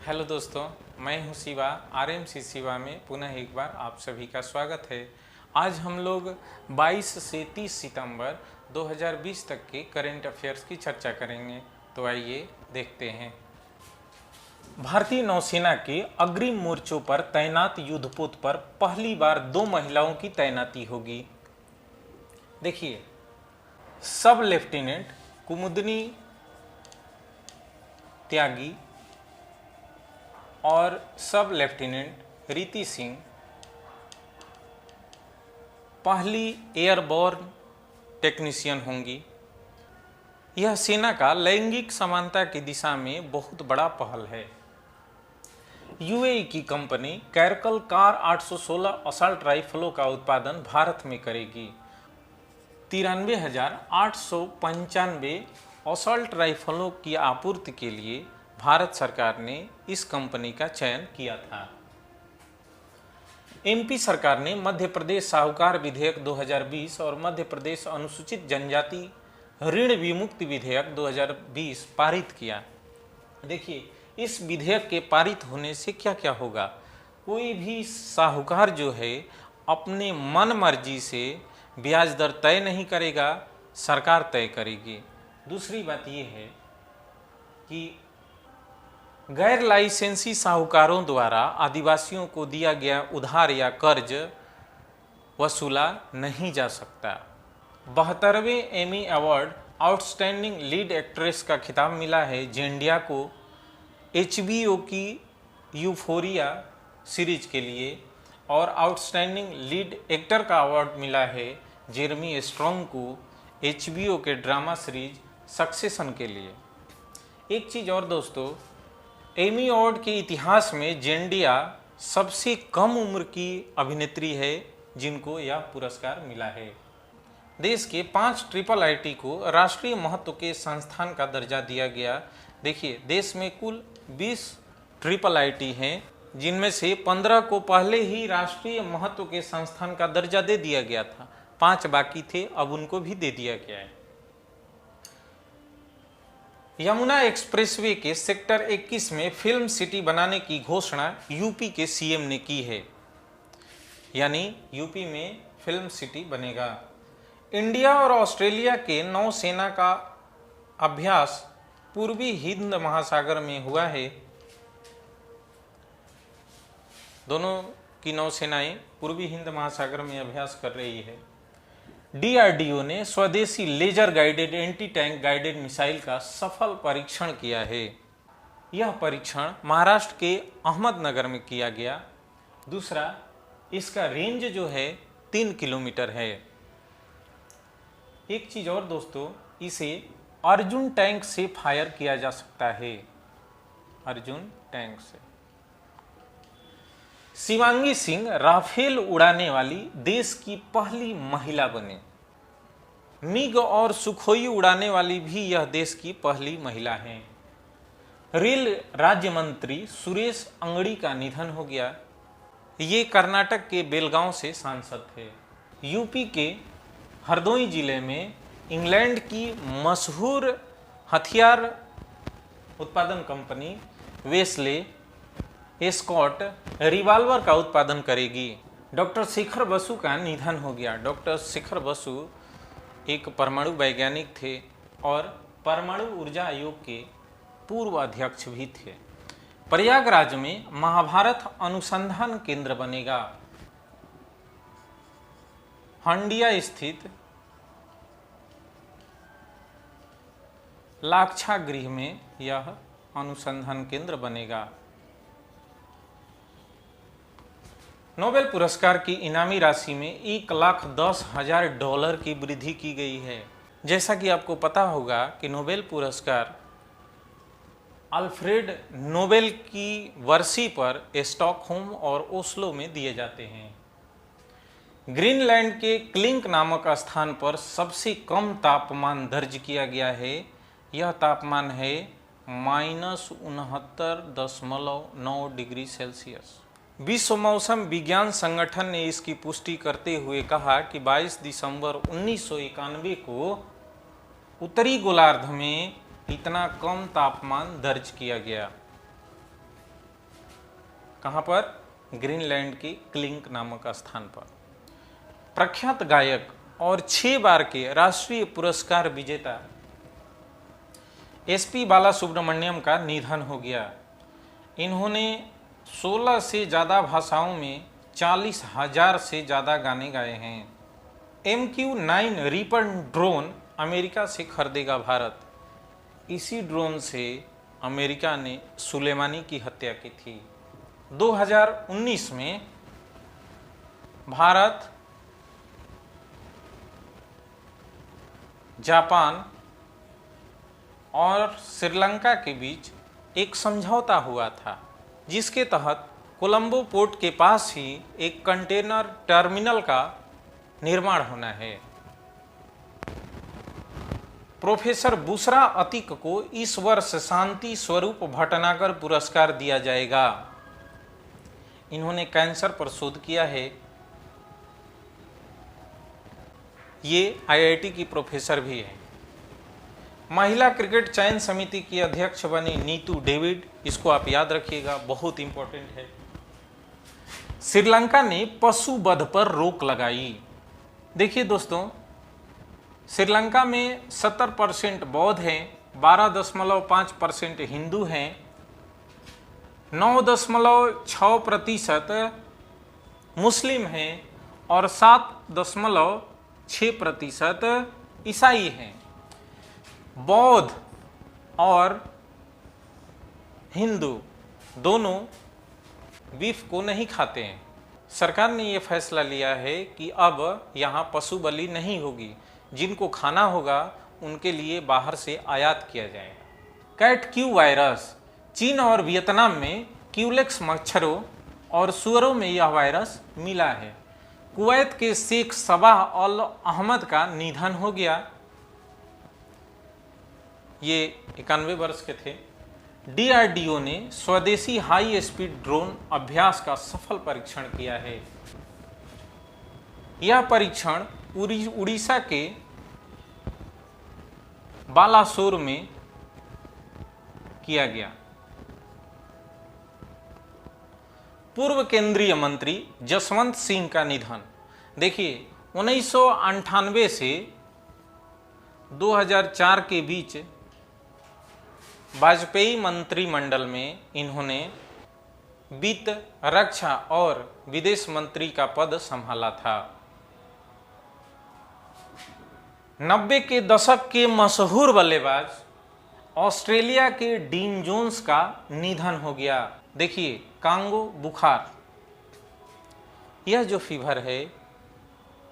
Hello दोस्तों, मैं हूं शिवा। आरएमसी शिवा में पुनः एक बार आप सभी का स्वागत है। आज हम लोग 22 से 30 सितंबर 2020 तक के करंट अफेयर्स की चर्चा करेंगे। तो आइए देखते हैं। भारतीय नौसेना के अग्रिम मोर्चों पर तैनात युद्धपोत पर पहली बार 2 महिलाओं की तैनाती होगी। देखिए, सब लेफ्टिनेंट कुमुदनी त्यागी और सब लेफ्टिनेंट रीति सिंह पहली एयरबोर्न टेक्नीशियन होंगी। यह सेना का लैंगिक समानता की दिशा में बहुत बड़ा पहल है। यूएई की कंपनी कैरकल कार 816 असॉल्ट राइफलों का उत्पादन भारत में करेगी। 93,895 असॉल्ट राइफलों की आपूर्ति के लिए भारत सरकार ने इस कंपनी का चयन किया था। एमपी सरकार ने मध्य प्रदेश साहूकार विधेयक 2020 और मध्य प्रदेश अनुसूचित जनजाति ऋण विमुक्ति विधेयक 2020 पारित किया। देखिए, इस विधेयक के पारित होने से क्या क्या होगा। कोई भी साहूकार जो है अपने मन मर्जी से ब्याज दर तय नहीं करेगा, सरकार तय करेगी। दूसरी बात यह है कि गैर लाइसेंसी साहूकारों द्वारा आदिवासियों को दिया गया उधार या कर्ज वसूला नहीं जा सकता। 72वें Emmy award outstanding lead actress का खिताब मिला है जेंडिया को HBO की यूफोरिया सीरीज के लिए, और आउटस्टैंडिंग लीड एक्टर का अवार्ड मिला है जेरेमी स्ट्रॉन्ग को HBO के ड्रामा सीरीज सक्सेशन के लिए। एक चीज़ और दोस्तों, एमी अवार्ड के इतिहास में जेंडिया सबसे कम उम्र की अभिनेत्री है जिनको यह पुरस्कार मिला है। देश के 5 IIIT को राष्ट्रीय महत्व के संस्थान का दर्जा दिया गया। देखिए, देश में कुल 20 IIIT हैं, जिनमें से 15 को पहले ही राष्ट्रीय महत्व के संस्थान का दर्जा दे दिया गया था। 5 बाकी थे, अब उनको भी दे दिया गया है। यमुना एक्सप्रेसवे के सेक्टर 21 में फिल्म सिटी बनाने की घोषणा यूपी के सीएम ने की है, यानी यूपी में फिल्म सिटी बनेगा। इंडिया और ऑस्ट्रेलिया के नौसेना का अभ्यास पूर्वी हिंद महासागर में हुआ है। दोनों की नौसेनाएं पूर्वी हिंद महासागर में अभ्यास कर रही है। DRDO ने स्वदेशी laser guided anti tank guided missile का सफल परीक्षण किया है। यह परीक्षण महाराष्ट्र के अहमदनगर में किया गया। दूसरा, इसका रेंज जो है 3 किलोमीटर है। एक चीज और दोस्तों, इसे अर्जुन टैंक से फायर किया जा सकता है। अर्जुन टैंक से। शिवांगी सिंह राफेल उड़ाने वाली देश की पहली महिला बने। मिग और सुखोई उड़ाने वाली भी यह देश की पहली महिला हैं। रेल राज्य मंत्री सुरेश अंगड़ी का निधन हो गया। ये कर्नाटक के बेलगांव से सांसद थे। यूपी के हरदोई जिले में इंग्लैंड की मशहूर हथियार उत्पादन कंपनी वेस्ले एस्कॉट रिवाल्वर का उत्पादन करेगी। डॉक्टर शेखर बसु का निधन हो गया। डॉक्टर शेखर बसु एक परमाणु वैज्ञानिक थे और परमाणु ऊर्जा आयोग के पूर्व अध्यक्ष भी थे। प्रयागराज में महाभारत अनुसंधान केंद्र बनेगा। हंडिया स्थित लाक्षागृह में यह अनुसंधान केंद्र बनेगा। नोबेल पुरस्कार की इनामी राशि में $1,10,000 की वृद्धि की गई है। जैसा कि आपको पता होगा कि नोबेल पुरस्कार अल्फ्रेड नोबेल की वर्सी पर स्टॉकहोम और ओस्लो में दिए जाते हैं। ग्रीनलैंड के क्लिंक नामक स्थान पर सबसे कम तापमान दर्ज किया गया है। यह तापमान है -69.9 डिग्री सेल्सियस। विश्व मौसम विज्ञान संगठन ने इसकी पुष्टि करते हुए कहा कि 22 दिसंबर 1991 को उत्तरी गोलार्ध में इतना कम तापमान दर्ज किया गया। कहाँ पर? ग्रीनलैंड के क्लिंक नामक स्थान पर। प्रख्यात गायक और 6 बार के राष्ट्रीय पुरस्कार विजेता एसपी बालासुब्रमण्यम का निधन हो गया। इन्होंने 16 से ज़्यादा भाषाओं में 40,000 से ज़्यादा गाने गाए हैं। MQ-9 रीपर ड्रोन अमेरिका से खरीदेगा भारत। इसी ड्रोन से अमेरिका ने सुलेमानी की हत्या की थी। 2019 में भारत, जापान और श्रीलंका के बीच एक समझौता हुआ था, जिसके तहत कोलंबो पोर्ट के पास ही एक कंटेनर टर्मिनल का निर्माण होना है। प्रोफेसर बुशरा अतीक को इस वर्ष शांति स्वरूप भटनागर पुरस्कार दिया जाएगा। इन्होंने कैंसर पर शोध किया है। ये IIT की प्रोफेसर भी है। महिला क्रिकेट चयन समिति की अध्यक्ष बनी नीतू डेविड, इसको आप याद रखिएगा, बहुत इंपॉर्टेंट है। श्रीलंका ने पशु वध पर रोक लगाई। देखिए दोस्तों, श्रीलंका में 70% बौद्ध हैं, 12.5% हिंदू हैं, 9.6% मुस्लिम हैं और 7.6% ईसाई हैं। बौद्ध और हिंदू दोनों बीफ को नहीं खाते हैं। सरकार ने ये फैसला लिया है कि अब यहाँ पशु बलि नहीं होगी। जिनको खाना होगा उनके लिए बाहर से आयात किया जाएगा। कैट क्यू वायरस, चीन और वियतनाम में क्यूलेक्स मच्छरों और सुअरों में यह वायरस मिला है। कुवैत के शेख सबाह अल अहमद का निधन हो गया। ये 91 वर्ष के थे। DRDO ने स्वदेशी हाई स्पीड ड्रोन अभ्यास का सफल परीक्षण किया है। यह परीक्षण उड़ीसा के बालासोर में किया गया। पूर्व केंद्रीय मंत्री जसवंत सिंह का निधन। देखिए, 1998 से 2004 के बीच वाजपेयी मंत्रिमंडल में इन्होंने वित्त, रक्षा और विदेश मंत्री का पद संभाला था। 90 के दशक के मशहूर बल्लेबाज ऑस्ट्रेलिया के डीन जोन्स का निधन हो गया। देखिए, कांगो बुखार, यह जो फीवर है,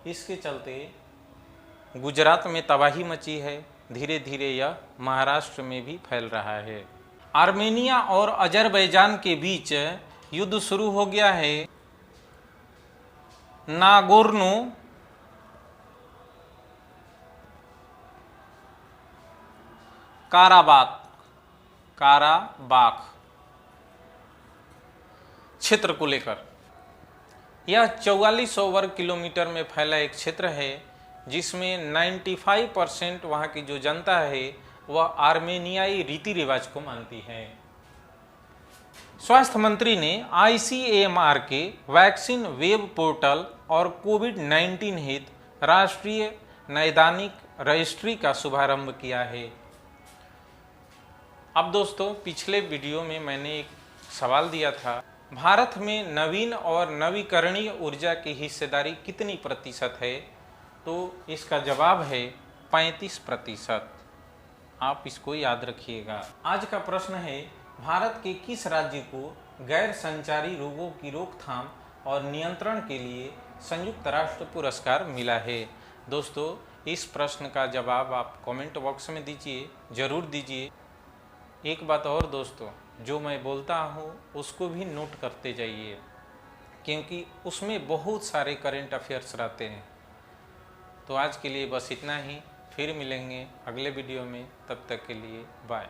इसके चलते गुजरात में तबाही मची है। धीरे धीरे यह महाराष्ट्र में भी फैल रहा है। आर्मेनिया और अजरबैजान के बीच युद्ध शुरू हो गया है। नागोर्नो काराबाख क्षेत्र को लेकर। यह 4400 वर्ग किलोमीटर में फैला एक क्षेत्र है, जिसमें 95% वहाँ की जो जनता है वह आर्मेनियाई रीति रिवाज को मानती है। स्वास्थ्य मंत्री ने ICAMR के वैक्सीन वेब पोर्टल और कोविड-19 हेतु राष्ट्रीय नैदानिक रजिस्ट्री का शुभारंभ किया है। अब दोस्तों, पिछले वीडियो में मैंने एक सवाल दिया था, भारत में नवीन और नवीकरणीय ऊर्जा की हिस्सेदारी कितनी प्रतिशत है? तो इसका जवाब है 35%। आप इसको याद रखिएगा। आज का प्रश्न है, भारत के किस राज्य को गैर संचारी रोगों की रोकथाम और नियंत्रण के लिए संयुक्त राष्ट्र पुरस्कार मिला है? दोस्तों, इस प्रश्न का जवाब आप कमेंट बॉक्स में दीजिए, ज़रूर दीजिए। एक बात और दोस्तों, जो मैं बोलता हूँ उसको भी नोट करते जाइए, क्योंकि उसमें बहुत सारे करंट अफेयर्स रहते हैं। तो आज के लिए बस इतना ही, फिर मिलेंगे अगले वीडियो में। तब तक के लिए बाय।